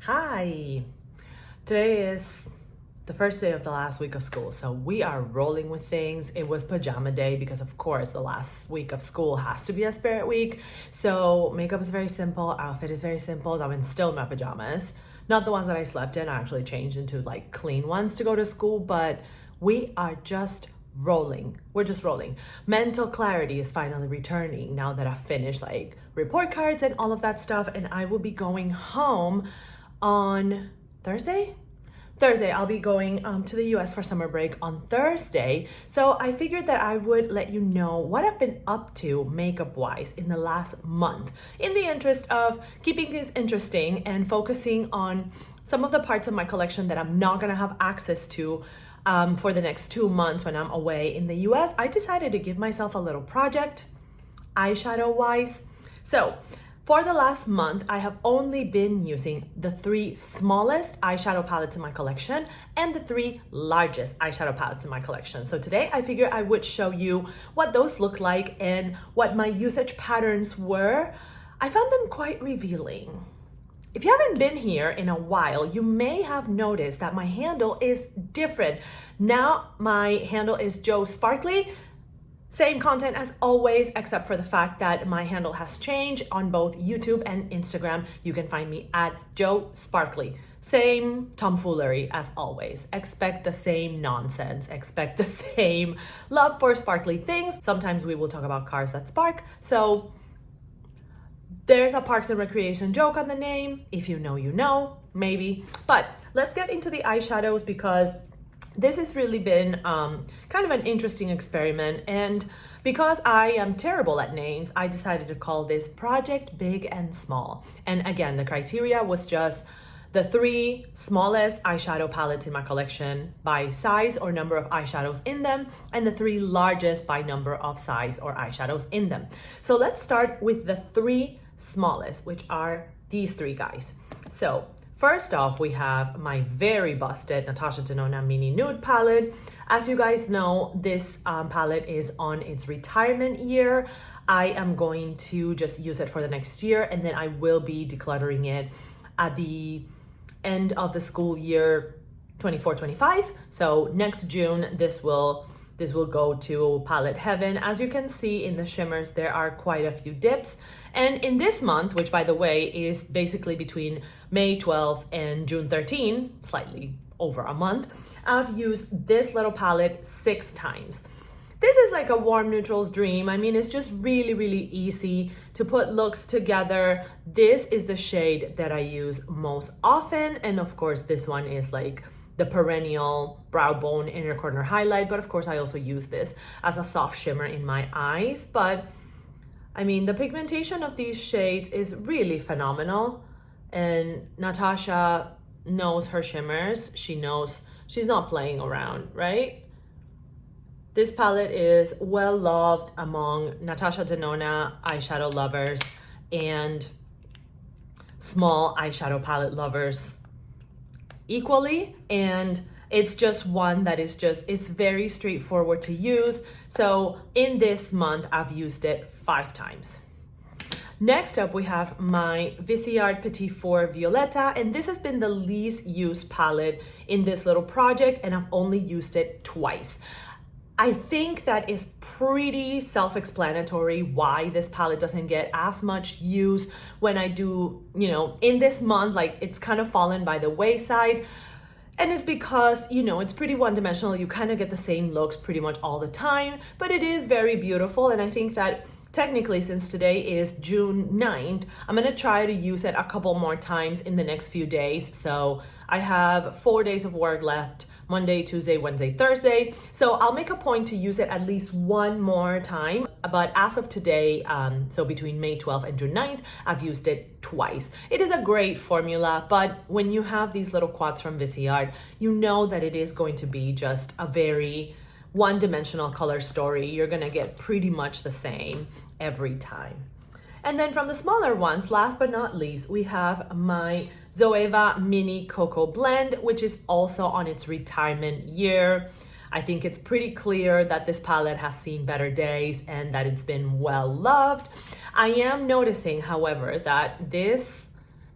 Hi! Today is the first day of the last week of school, so we are rolling with things. It was pajama day because, of course, the last week of school has to be a spirit week. So makeup is very simple, outfit is very simple. I'm still in my pajamas. Not the ones that I slept in. I actually changed into like clean ones to go to school, but we are just rolling. We're just rolling. Mental clarity is finally returning now that I've finished like report cards and all of that stuff, and I will be going home on Thursday. I'll be going to the US for summer break on Thursday. So I figured that I would let you know what I've been up to makeup wise in the last month, in the interest of keeping things interesting and focusing on some of the parts of my collection that I'm not gonna have access to for the next 2 months when I'm away in the US. I decided to give myself a little project, eyeshadow wise. So for the last month, I have only been using the 3 smallest eyeshadow palettes in my collection and the 3 largest eyeshadow palettes in my collection. So today I figured I would show you what those look like and what my usage patterns were. I found them quite revealing. If you haven't been here in a while, you may have noticed that my handle is different. Now my handle is Joe Sparkly. Same content as always, except for the fact that my handle has changed on both YouTube and Instagram. You can find me at Joe Sparkly. Same tomfoolery as always. Expect the same nonsense. Expect the same love for sparkly things. Sometimes we will talk about cars that spark. So there's a Parks and Recreation joke on the name. If you know, you know, maybe. But let's get into the eyeshadows because this has really been kind of an interesting experiment, and because I am terrible at names, I decided to call this Project Big and Small. And again, the criteria was just the 3 smallest eyeshadow palettes in my collection by size or number of eyeshadows in them, and the 3 largest by number of size or eyeshadows in them. So let's start with the 3 smallest, which are these 3 guys. So first off, we have my very busted Natasha Denona Mini Nude palette. As you guys know, this palette is on its retirement year. I am going to just use it for the next year, and then I will be decluttering it at the end of the school year 24-25. So next June, this will go to palette heaven. As you can see in the shimmers, there are quite a few dips. And in this month, which by the way is basically between May 12th and June 13, slightly over a month, I've used this little palette 6 times. This is like a warm neutrals dream. I mean, it's just really, really easy to put looks together. This is the shade that I use most often. And of course, this one is like the perennial brow bone inner corner highlight. But of course, I also use this as a soft shimmer in my eyes. But I mean, the pigmentation of these shades is really phenomenal. And Natasha knows her shimmers. She knows she's not playing around, right? This palette is well loved among Natasha Denona eyeshadow lovers and small eyeshadow palette lovers equally. And it's just one that is it's very straightforward to use. So in this month, I've used it 5 times. Next up, we have my Viseart Petit Four Violetta, and this has been the least used palette in this little project, and I've only used it twice. I think that is pretty self-explanatory why this palette doesn't get as much use when I do, in this month, like it's kind of fallen by the wayside. And it's because, it's pretty one-dimensional. You kind of get the same looks pretty much all the time, but it is very beautiful. And I think that technically, since today is June 9th, I'm gonna try to use it a couple more times in the next few days. So I have 4 days of work left, Monday, Tuesday, Wednesday, Thursday. So I'll make a point to use it at least 1 more time. But as of today, so between May 12th and June 9th, I've used it twice. It is a great formula, but when you have these little quads from Viseart, you know that it is going to be just a very one-dimensional color story. You're gonna get pretty much the same every time. And then from the smaller ones, last but not least, we have my Zoeva Mini Cocoa Blend, which is also on its retirement year. I think it's pretty clear that this palette has seen better days and that it's been well loved. I am noticing, however, that this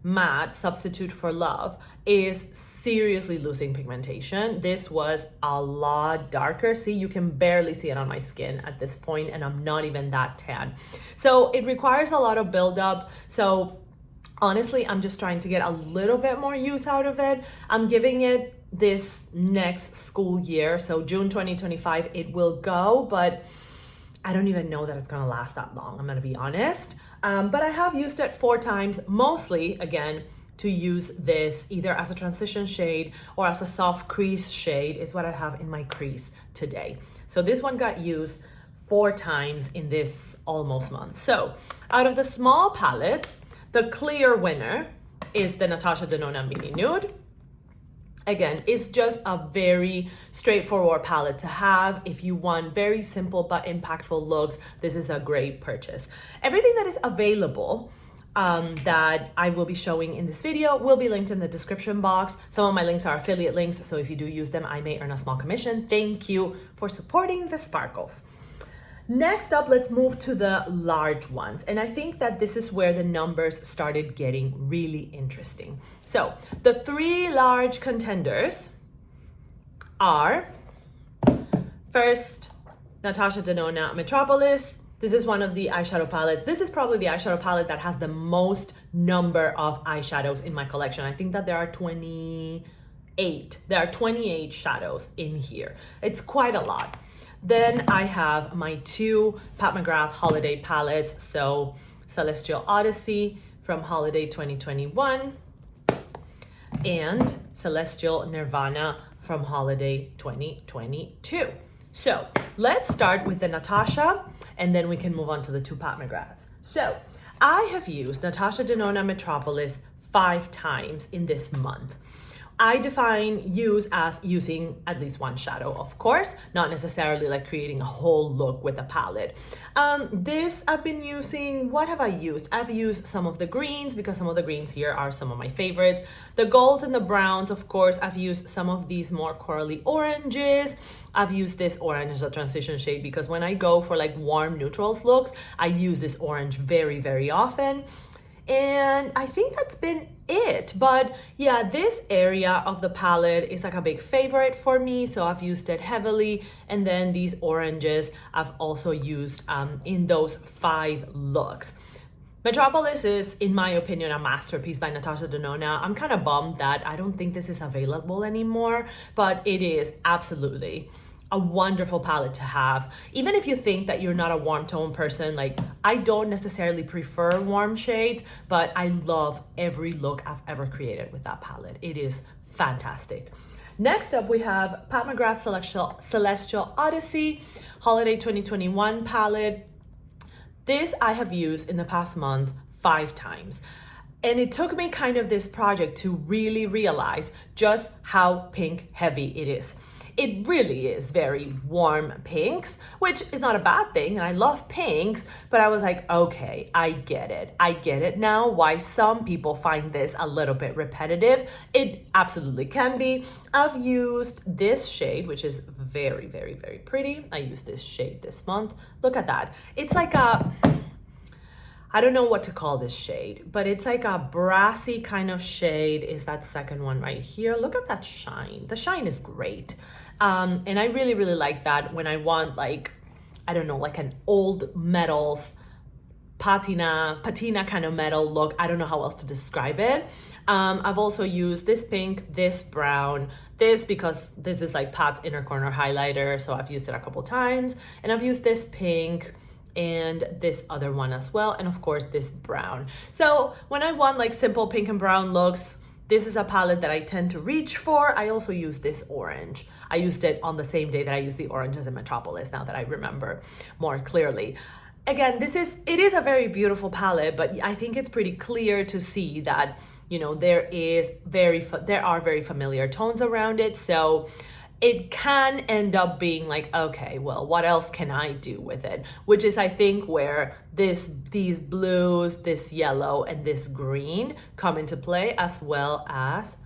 matte Substitute for Love is seriously losing pigmentation. This was a lot darker. See, you can barely see it on my skin at this point, and I'm not even that tan. So it requires a lot of buildup. So honestly, I'm just trying to get a little bit more use out of it. I'm giving it this next school year. So June 2025, it will go, but I don't even know that it's gonna last that long, I'm gonna be honest. But I have used it 4 times, mostly, again, to use this either as a transition shade or as a soft crease shade is what I have in my crease today. So this one got used 4 times in this almost month. So out of the small palettes, the clear winner is the Natasha Denona Mini Nude. Again, it's just a very straightforward palette to have. If you want very simple but impactful looks, this is a great purchase. Everything that is available that I will be showing in this video will be linked in the description box. Some of my links are affiliate links, so if you do use them, I may earn a small commission. Thank you for supporting the sparkles. Next up, let's move to the large ones. And I think that this is where the numbers started getting really interesting. So the 3 large contenders are first, Natasha Denona Metropolis. This is one of the eyeshadow palettes. This is probably the eyeshadow palette that has the most number of eyeshadows in my collection. I think that there are 28. There are 28 shadows in here. It's quite a lot. Then I have my 2 Pat McGrath holiday palettes. So Celestial Odyssey from holiday 2021 and Celestial Nirvana from holiday 2022. So let's start with the Natasha, and then we can move on to the 2 Pat McGraths. So I have used Natasha Denona Metropolis 5 times in this month. I define use as using at least 1 shadow, of course, not necessarily like creating a whole look with a palette. This I've been using, what have I used? I've used some of the greens because some of the greens here are some of my favorites. The golds and the browns, of course, I've used some of these more corally oranges. I've used this orange as a transition shade because when I go for like warm neutrals looks, I use this orange very, very often. And I think that's been it. But yeah, this area of the palette is like a big favorite for me. So I've used it heavily. And then these oranges I've also used in those 5 looks. Metropolis is, in my opinion, a masterpiece by Natasha Denona. I'm kind of bummed that I don't think this is available anymore, but it is absolutely a wonderful palette to have. Even if you think that you're not a warm tone person, like I don't necessarily prefer warm shades, but I love every look I've ever created with that palette. It is fantastic. Next up, we have Pat McGrath Celestial Odyssey, Holiday 2021 palette. This I have used in the past month 5 times. And it took me kind of this project to really realize just how pink heavy it is. It really is very warm pinks, which is not a bad thing, and I love pinks, but I was like, okay, I get it. I get it now why some people find this a little bit repetitive. It absolutely can be. I've used this shade, which is very, very, very pretty. I used this shade this month. Look at that. It's like a, I don't know what to call this shade, but it's like a brassy kind of shade is that second one right here. Look at that shine. The shine is great. And I really, really like that when I want like, I don't know, like an old metals, patina kind of metal look. I don't know how else to describe it. I've also used this pink, this brown, this because this is like Pat's inner corner highlighter. So I've used it a couple times, and I've used this pink and this other one as well. And of course this brown. So when I want like simple pink and brown looks, this is a palette that I tend to reach for. I also use this orange. I used it on the same day that I used the oranges in Metropolis, now that I remember more clearly. Again, it is a very beautiful palette, but I think it's pretty clear to see that, you know, there are very familiar tones around it. So it can end up being like, okay, well, what else can I do with it? Which is, I think, where these blues, this yellow, and this green come into play, as well as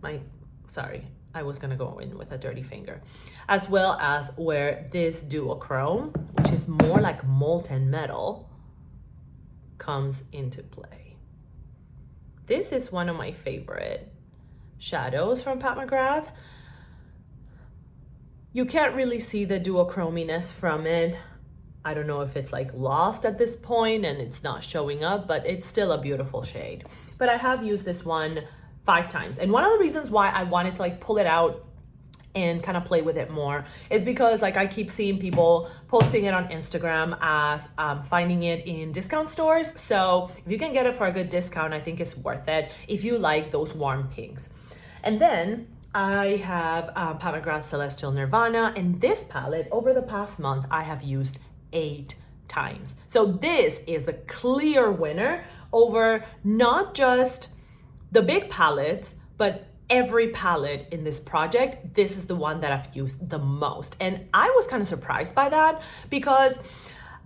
I was gonna go in with a dirty finger, as well as where this duochrome, which is more like molten metal, comes into play. This is one of my favorite shadows from Pat McGrath. You can't really see the duochrominess from it. I don't know if it's like lost at this point and it's not showing up, but it's still a beautiful shade. But I have used this one 5 times. And one of the reasons why I wanted to like pull it out and kind of play with it more is because like I keep seeing people posting it on Instagram as finding it in discount stores. So if you can get it for a good discount, I think it's worth it if you like those warm pinks. And then I have Pat McGrath Celestial Nirvana, and this palette over the past month I have used 8 times. So this is the clear winner over not just the big palettes, but every palette in this project. This is the one that I've used the most. And I was kind of surprised by that because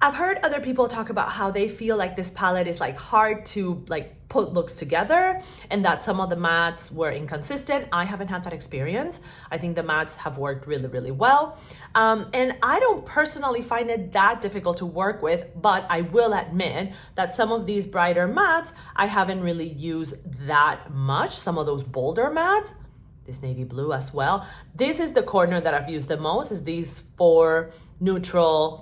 I've heard other people talk about how they feel like this palette is like hard to like put looks together and that some of the mattes were inconsistent. I haven't had that experience. I think the mattes have worked really, really well. And I don't personally find it that difficult to work with, but I will admit that some of these brighter mattes, I haven't really used that much. Some of those bolder mattes, this navy blue as well. This is the corner that I've used the most, is these 4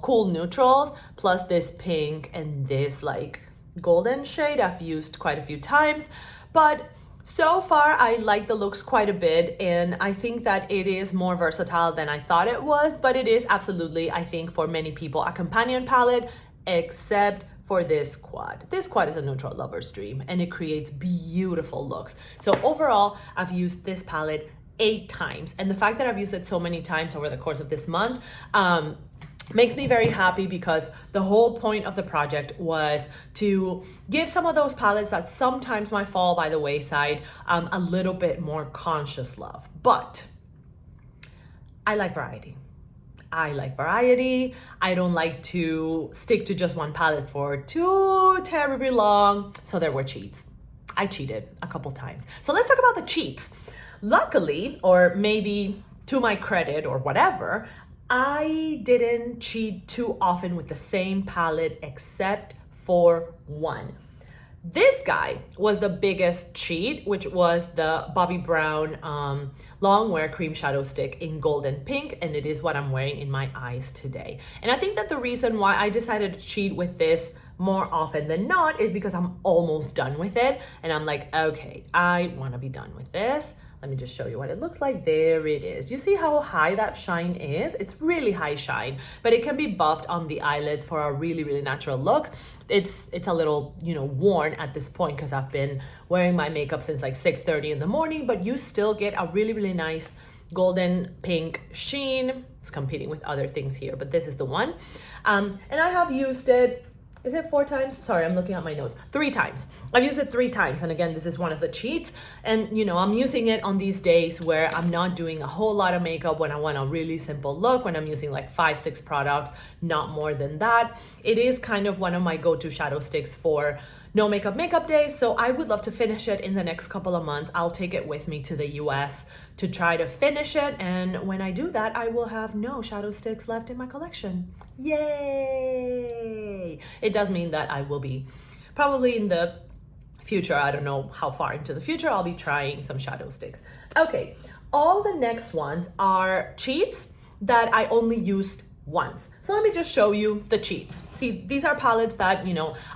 cool neutrals, plus this pink and this like golden shade I've used quite a few times. But so far I like the looks quite a bit, and I think that it is more versatile than I thought it was, but it is absolutely, I think, for many people a companion palette, except for this quad. This quad is a neutral lover's dream and it creates beautiful looks. So overall, I've used this palette 8 times, and the fact that I've used it so many times over the course of this month makes me very happy, because the whole point of the project was to give some of those palettes that sometimes might fall by the wayside a little bit more conscious love. But I like variety. I don't like to stick to just one palette for too terribly long. So there were cheats. I cheated a couple times. So let's talk about the cheats. Luckily, or maybe to my credit or whatever, I didn't cheat too often with the same palette except for one. This guy was the biggest cheat, which was the Bobbi Brown long wear cream shadow stick in golden pink, and it is what I'm wearing in my eyes today. And I think that the reason why I decided to cheat with this more often than not is because I'm almost done with it, and I'm like, okay, I want to be done with this. Let me just show you what it looks like. There it is. You see how high that shine is? It's really high shine, but it can be buffed on the eyelids for a really, really natural look. It's a little, worn at this point because I've been wearing my makeup since like 6:30 in the morning, but you still get a really, really nice golden pink sheen. It's competing with other things here, but this is the one. And I have used it, is it 4 times? Sorry, I'm looking at my notes. 3 times. I've used it 3 times. And again, this is one of the cheats. And I'm using it on these days where I'm not doing a whole lot of makeup, when I want a really simple look, when I'm using like 5-6 products, not more than that. It is kind of one of my go-to shadow sticks for no makeup days. So I would love to finish it in the next couple of months. I'll take it with me to the US to try to finish it. And when I do that, I will have no shadow sticks left in my collection. Yay! It does mean that I will be probably in the future, I don't know how far into the future, I'll be trying some shadow sticks. Okay, all the next ones are cheats that I only used once. So let me just show you the cheats. See, these are palettes that,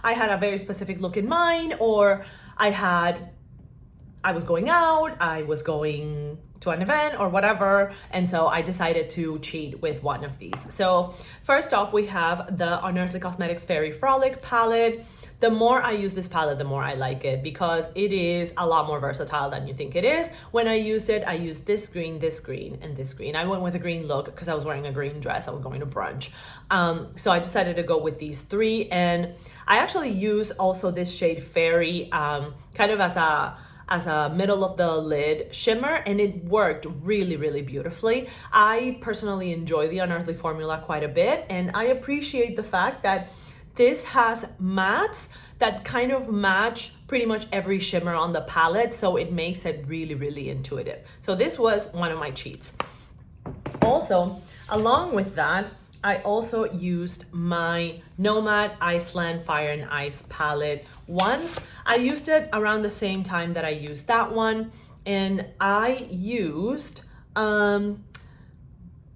I had a very specific look in mind, or I was going out, I was going to an event or whatever, and so I decided to cheat with one of these. So first off, we have the Unearthly Cosmetics Fairy Frolic palette. The more I use this palette, the more I like it, because it is a lot more versatile than you think it is. When I used it, I used this green, and this green. I went with a green look because I was wearing a green dress. I was going to brunch. So I decided to go with these 3. And I actually use also this shade Fairy kind of as a middle of the lid shimmer, and it worked really, really beautifully. I personally enjoy the Unearthly formula quite a bit, and I appreciate the fact that this has mattes that kind of match pretty much every shimmer on the palette, so it makes it really, really intuitive. So this was one of my cheats. Also, along with that, I also used my Nomad Iceland Fire and Ice palette once. I used it around the same time that I used that one, and I used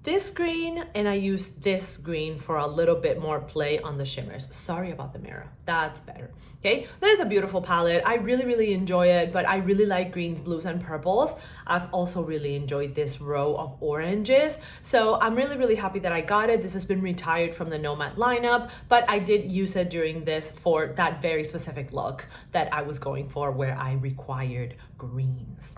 this green and I used this green for a little bit more play on the shimmers. Sorry about the mirror, that's better. Okay, that is a beautiful palette. I really enjoy it, but I really like greens, blues, and purples. I've also really enjoyed this row of oranges. So I'm really happy that I got it. This has been retired from the Nomad lineup, but I did use it during this for that very specific look that I was going for, where I required greens.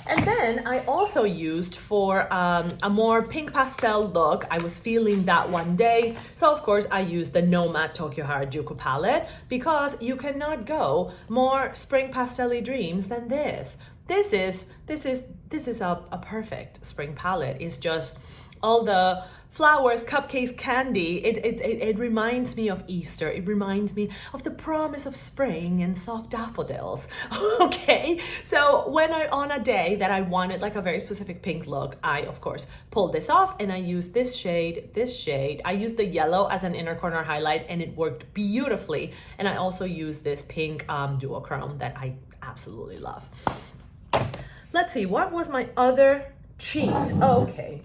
And then I also used for a more pink pastel look. I was feeling that one day. So of course I used the Nomad Tokyo Harajuku palette, because you cannot go more spring pastel-y dreams than this. This is a perfect spring palette. It's just all the flowers, cupcakes, candy. It reminds me of Easter. It reminds me of the promise of spring and soft daffodils. Okay, so when on a day that I wanted like a very specific pink look, I of course pulled this off and I used this shade. I used the yellow as an inner corner highlight and it worked beautifully. And I also used this pink duochrome that I absolutely love. Let's see, what was my other cheat? Okay.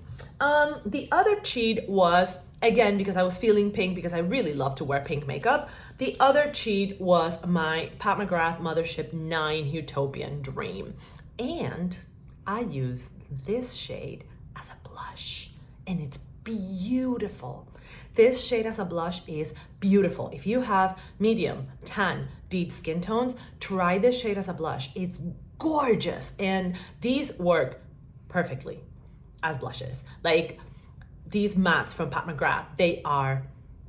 The other cheat was, again, because I was feeling pink, because I really love to wear pink makeup. The other cheat was my Pat McGrath Mothership 9 Utopian Dream. And I used this shade as a blush, and it's beautiful. This shade as a blush is beautiful. If you have medium, tan, deep skin tones, try this shade as a blush. It's gorgeous, and these work perfectly as blushes. Like these mattes from Pat McGrath, they are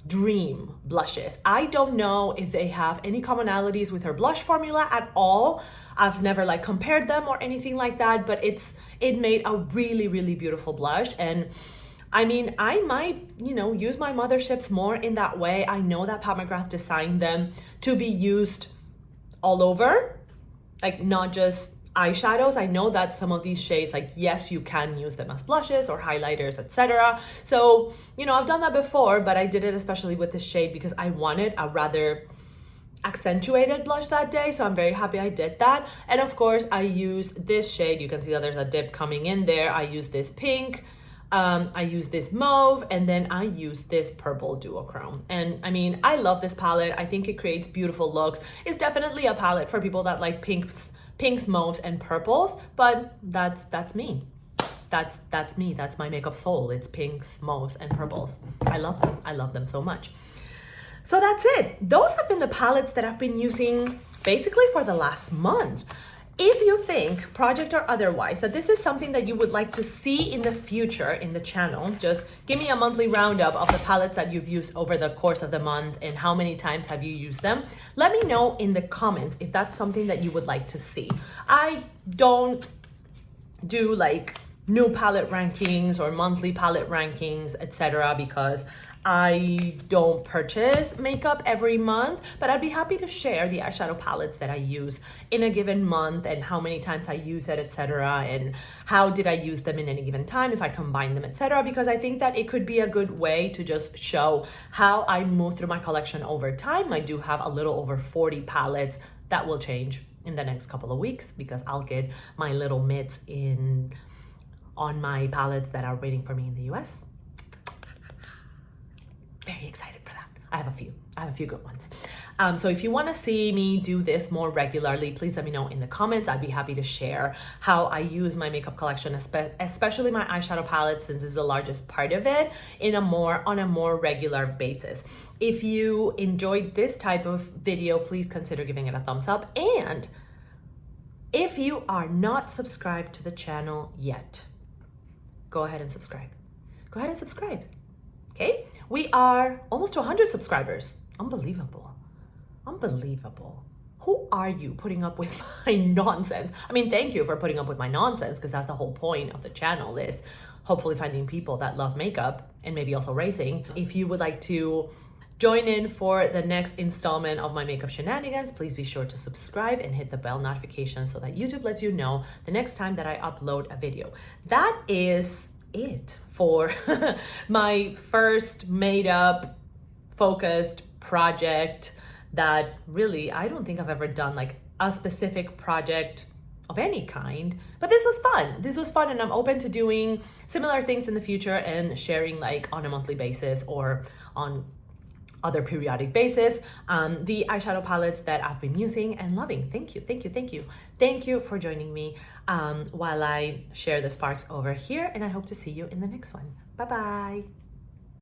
dream blushes. I don't know if they have any commonalities with her blush formula at all. I've never like compared them or anything like that, but it made a really beautiful blush. And I mean, I might, use my Motherships more in that way. I know that Pat McGrath designed them to be used all over, like not just eyeshadows. I know that some of these shades, like, yes, you can use them as blushes or highlighters, etc. So, I've done that before, but I did it especially with this shade because I wanted a rather accentuated blush that day. So I'm very happy I did that. And of course, I used this shade. You can see that there's a dip coming in there. I used this pink. I use this mauve, and then I use this purple duochrome. And I mean, I love this palette. I think it creates beautiful looks. It's definitely a palette for people that like pinks, mauves, and purples, but that's me. That's me. That's my makeup soul. It's pinks, mauves, and purples. I love them. I love them so much. So that's it. Those have been the palettes that I've been using basically for the last month. If you think, project or otherwise, that this is something that you would like to see in the future in the channel, just give me a monthly roundup of the palettes that you've used over the course of the month and how many times have you used them. Let me know in the comments if that's something that you would like to see. I don't do like new palette rankings or monthly palette rankings, etc., because I don't purchase makeup every month, but I'd be happy to share the eyeshadow palettes that I use in a given month and how many times I use it, etc., and how did I use them in any given time, if I combine them, etc., because I think that it could be a good way to just show how I move through my collection over time. I do have a little over 40 palettes. That will change in the next couple of weeks because I'll get my little mitts on my palettes that are waiting for me in the US. Very excited for that. I have a few good ones. So if you want to see me do this more regularly, please let me know in the comments. I'd be happy to share how I use my makeup collection, especially my eyeshadow palette, since it's the largest part of it, on a more regular basis. If you enjoyed this type of video, please consider giving it a thumbs up. And if you are not subscribed to the channel yet, go ahead and subscribe. Go ahead and subscribe. Okay? We are almost to 100 subscribers. Unbelievable. Who are you putting up with my nonsense? I mean, thank you for putting up with my nonsense, because that's the whole point of the channel, is hopefully finding people that love makeup and maybe also racing. If you would like to join in for the next installment of my makeup shenanigans, please be sure to subscribe and hit the bell notification so that YouTube lets you know the next time that I upload a video. That is it for my first made up, focused project that really, I don't think I've ever done like a specific project of any kind, but this was fun. This was fun, and I'm open to doing similar things in the future and sharing like on a monthly basis or on other periodic basis the eyeshadow palettes that I've been using and loving. Thank you for joining me while I share the sparks over here, and I hope to see you in the next one. Bye bye.